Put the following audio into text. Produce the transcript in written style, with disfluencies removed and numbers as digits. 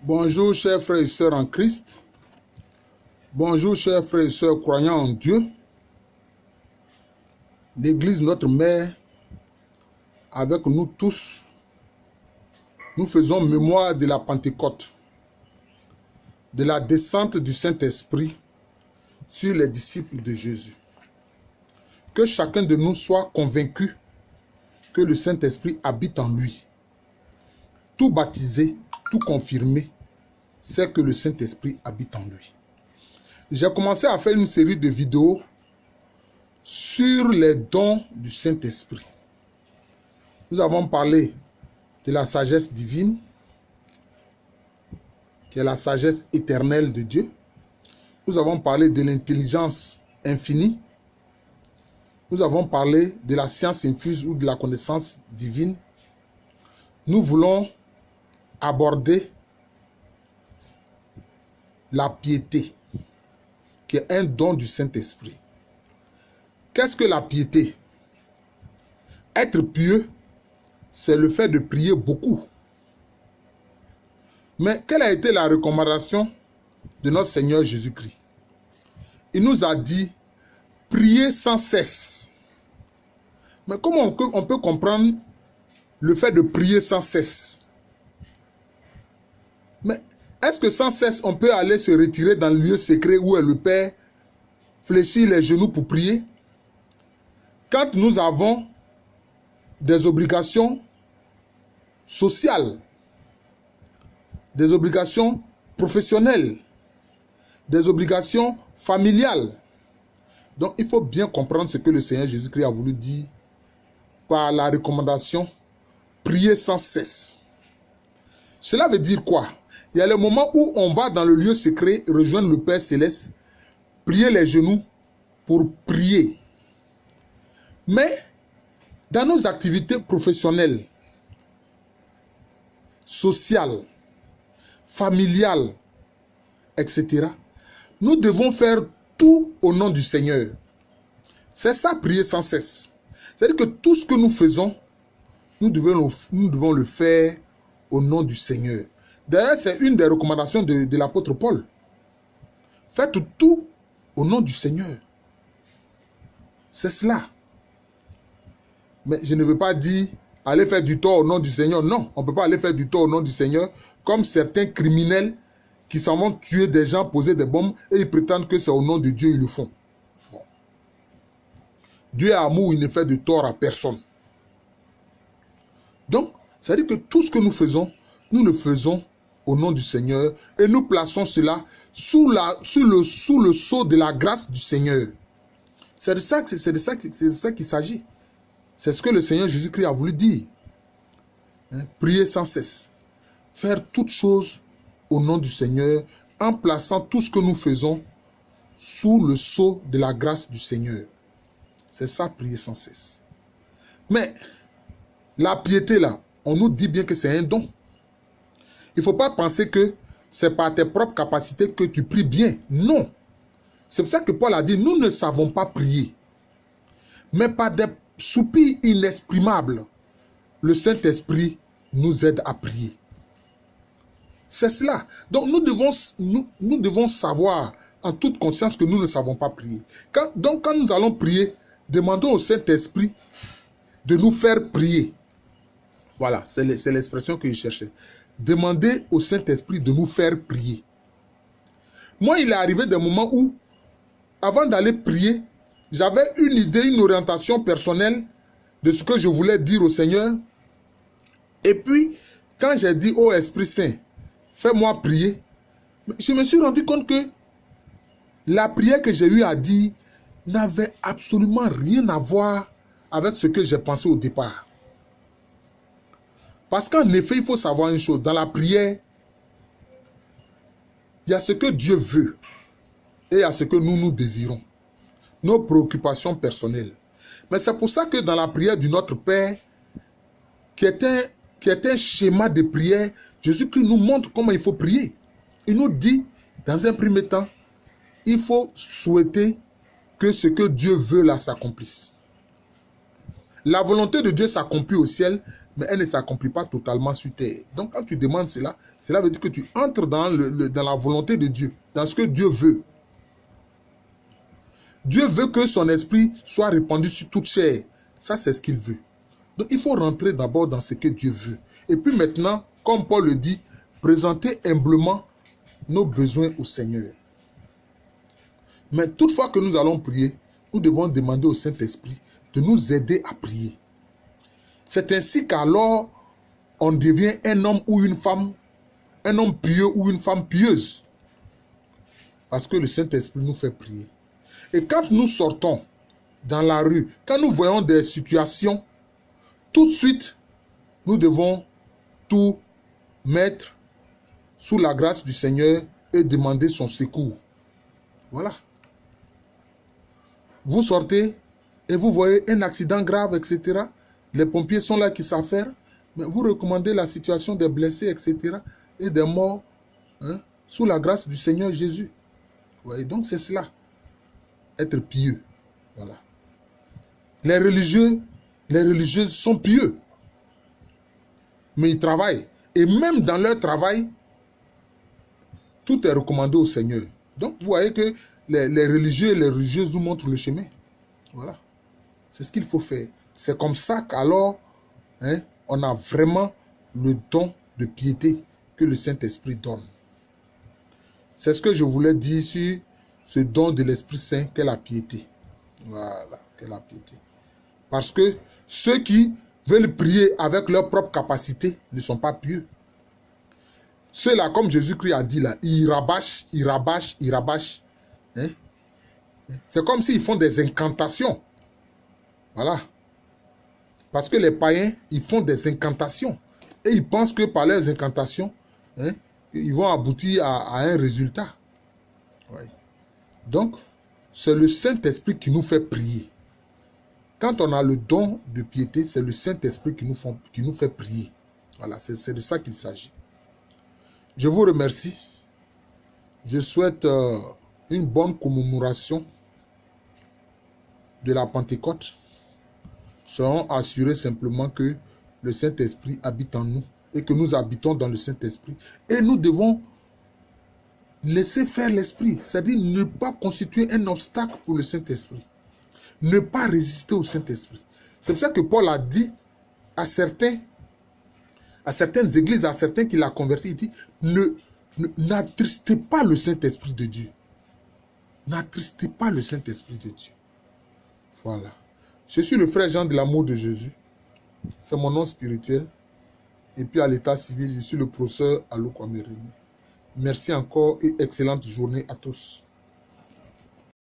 Bonjour chers frères et sœurs en Christ. Bonjour chers frères et sœurs croyants en Dieu. L'Église, notre mère, avec nous tous, nous faisons mémoire de la Pentecôte, de la descente du Saint-Esprit sur les disciples de Jésus. Que chacun de nous soit convaincu que le Saint-Esprit habite en lui. Tout baptisé, tout confirmé, c'est que le Saint-Esprit habite en lui. J'ai commencé à faire une série de vidéos sur les dons du Saint-Esprit. Nous avons parlé de la sagesse divine, qui est la sagesse éternelle de Dieu. Nous avons parlé de l'intelligence infinie. Nous avons parlé de la science infuse ou de la connaissance divine. Nous voulons aborder la piété, qui est un don du Saint-Esprit. Qu'est-ce que la piété? Être pieux, c'est le fait de prier beaucoup. Mais quelle a été la recommandation de notre Seigneur Jésus-Christ? Il nous a dit, priez sans cesse. Mais comment on peut comprendre le fait de prier sans cesse? Mais est-ce que sans cesse, on peut aller se retirer dans le lieu secret où est le Père, fléchir les genoux pour prier? Quand nous avons des obligations sociales, des obligations professionnelles, des obligations familiales. Donc, il faut bien comprendre ce que le Seigneur Jésus-Christ a voulu dire par la recommandation « Priez sans cesse ». Cela veut dire quoi? Il y a le moment où on va dans le lieu secret rejoindre le Père Céleste, plier les genoux pour prier. Mais dans nos activités professionnelles, sociales, familiales, etc., nous devons faire tout au nom du Seigneur. C'est ça, prier sans cesse. C'est-à-dire que tout ce que nous faisons, nous devons le faire au nom du Seigneur. D'ailleurs, c'est une des recommandations de l'apôtre Paul. Faites tout au nom du Seigneur. C'est cela. Mais je ne veux pas dire aller faire du tort au nom du Seigneur. Non, on ne peut pas aller faire du tort au nom du Seigneur comme certains criminels qui s'en vont tuer des gens, poser des bombes et ils prétendent que c'est au nom de Dieu ils le font. Bon. Dieu est amour, il ne fait de tort à personne. Donc, ça veut dire que tout ce que nous faisons, nous le faisons au nom du Seigneur et nous plaçons cela sous le sceau de la grâce du Seigneur. C'est de ça qu'il s'agit. C'est ce que le Seigneur Jésus-Christ a voulu dire. Prier sans cesse. Faire toutes choses au nom du Seigneur en plaçant tout ce que nous faisons sous le sceau de la grâce du Seigneur. C'est ça, prier sans cesse. Mais la piété là, on nous dit bien que c'est un don. Il ne faut pas penser que c'est par tes propres capacités que tu pries bien. Non. C'est pour ça que Paul a dit, nous ne savons pas prier. Mais par des soupirs inexprimables, le Saint-Esprit nous aide à prier. C'est cela. Donc nous devons savoir en toute conscience que nous ne savons pas prier. Donc quand nous allons prier, demandons au Saint-Esprit de nous faire prier. Voilà, c'est l'expression que je cherchais. Demandez au Saint-Esprit de nous faire prier. Moi, il est arrivé des moments où, avant d'aller prier, j'avais une idée, une orientation personnelle de ce que je voulais dire au Seigneur. Et puis, quand j'ai dit au Esprit Saint, fais-moi prier, je me suis rendu compte que la prière que j'ai eu à dire n'avait absolument rien à voir avec ce que j'ai pensé au départ. Parce qu'en effet, il faut savoir une chose. Dans la prière, il y a ce que Dieu veut et il y a ce que nous désirons. Nos préoccupations personnelles. Mais c'est pour ça que dans la prière du Notre Père, qui est un schéma de prière, Jésus-Christ nous montre comment il faut prier. Il nous dit, dans un premier temps, il faut souhaiter que ce que Dieu veut là s'accomplisse. La volonté de Dieu s'accomplit au ciel mais elle ne s'accomplit pas totalement sur terre. Donc quand tu demandes cela, cela veut dire que tu entres dans la volonté de Dieu, dans ce que Dieu veut. Dieu veut que son esprit soit répandu sur toute chair. Ça, c'est ce qu'il veut. Donc il faut rentrer d'abord dans ce que Dieu veut. Et puis maintenant, comme Paul le dit, présenter humblement nos besoins au Seigneur. Mais toutefois que nous allons prier, nous devons demander au Saint-Esprit de nous aider à prier. C'est ainsi qu'alors on devient un homme ou une femme, un homme pieux ou une femme pieuse. Parce que le Saint-Esprit nous fait prier. Et quand nous sortons dans la rue, quand nous voyons des situations, tout de suite, nous devons tout mettre sous la grâce du Seigneur et demander son secours. Voilà. Vous sortez et vous voyez un accident grave, etc. Les pompiers sont là qui savent faire, mais vous recommandez la situation des blessés, etc. et des morts, hein, sous la grâce du Seigneur Jésus. Vous voyez, donc c'est cela, être pieux. Voilà. Les religieuses sont pieux, mais ils travaillent. Et même dans leur travail, tout est recommandé au Seigneur. Donc vous voyez que les religieux et les religieuses nous montrent le chemin. Voilà. C'est ce qu'il faut faire. C'est comme ça qu'alors, hein, on a vraiment le don de piété que le Saint-Esprit donne. C'est ce que je voulais dire sur ce don de l'Esprit Saint qu'est la piété. Voilà, qu'est la piété. Parce que ceux qui veulent prier avec leur propre capacité ne sont pas pieux. Ceux-là, comme Jésus-Christ a dit là, ils rabâchent, ils rabâchent, ils rabâchent. Hein? C'est comme s'ils font des incantations. Voilà. Parce que les païens, ils font des incantations. Et ils pensent que par leurs incantations, hein, ils vont aboutir à un résultat. Ouais. Donc, c'est le Saint-Esprit qui nous fait prier. Quand on a le don de piété, c'est le Saint-Esprit qui nous fait prier. Voilà, c'est de ça qu'il s'agit. Je vous remercie. Je souhaite une bonne commémoration de la Pentecôte. Serons assurés simplement que le Saint-Esprit habite en nous et que nous habitons dans le Saint-Esprit. Et nous devons laisser faire l'Esprit, c'est-à-dire ne pas constituer un obstacle pour le Saint-Esprit. Ne pas résister au Saint-Esprit. C'est pour ça que Paul a dit à certaines églises, à certains qui l'a converti, il dit, n'attristez pas le Saint-Esprit de Dieu. N'attristez pas le Saint-Esprit de Dieu. Voilà. Je suis le frère Jean de l'amour de Jésus. C'est mon nom spirituel. Et puis à l'état civil, je suis le professeur Alou Kwame Rémy. Merci encore et excellente journée à tous.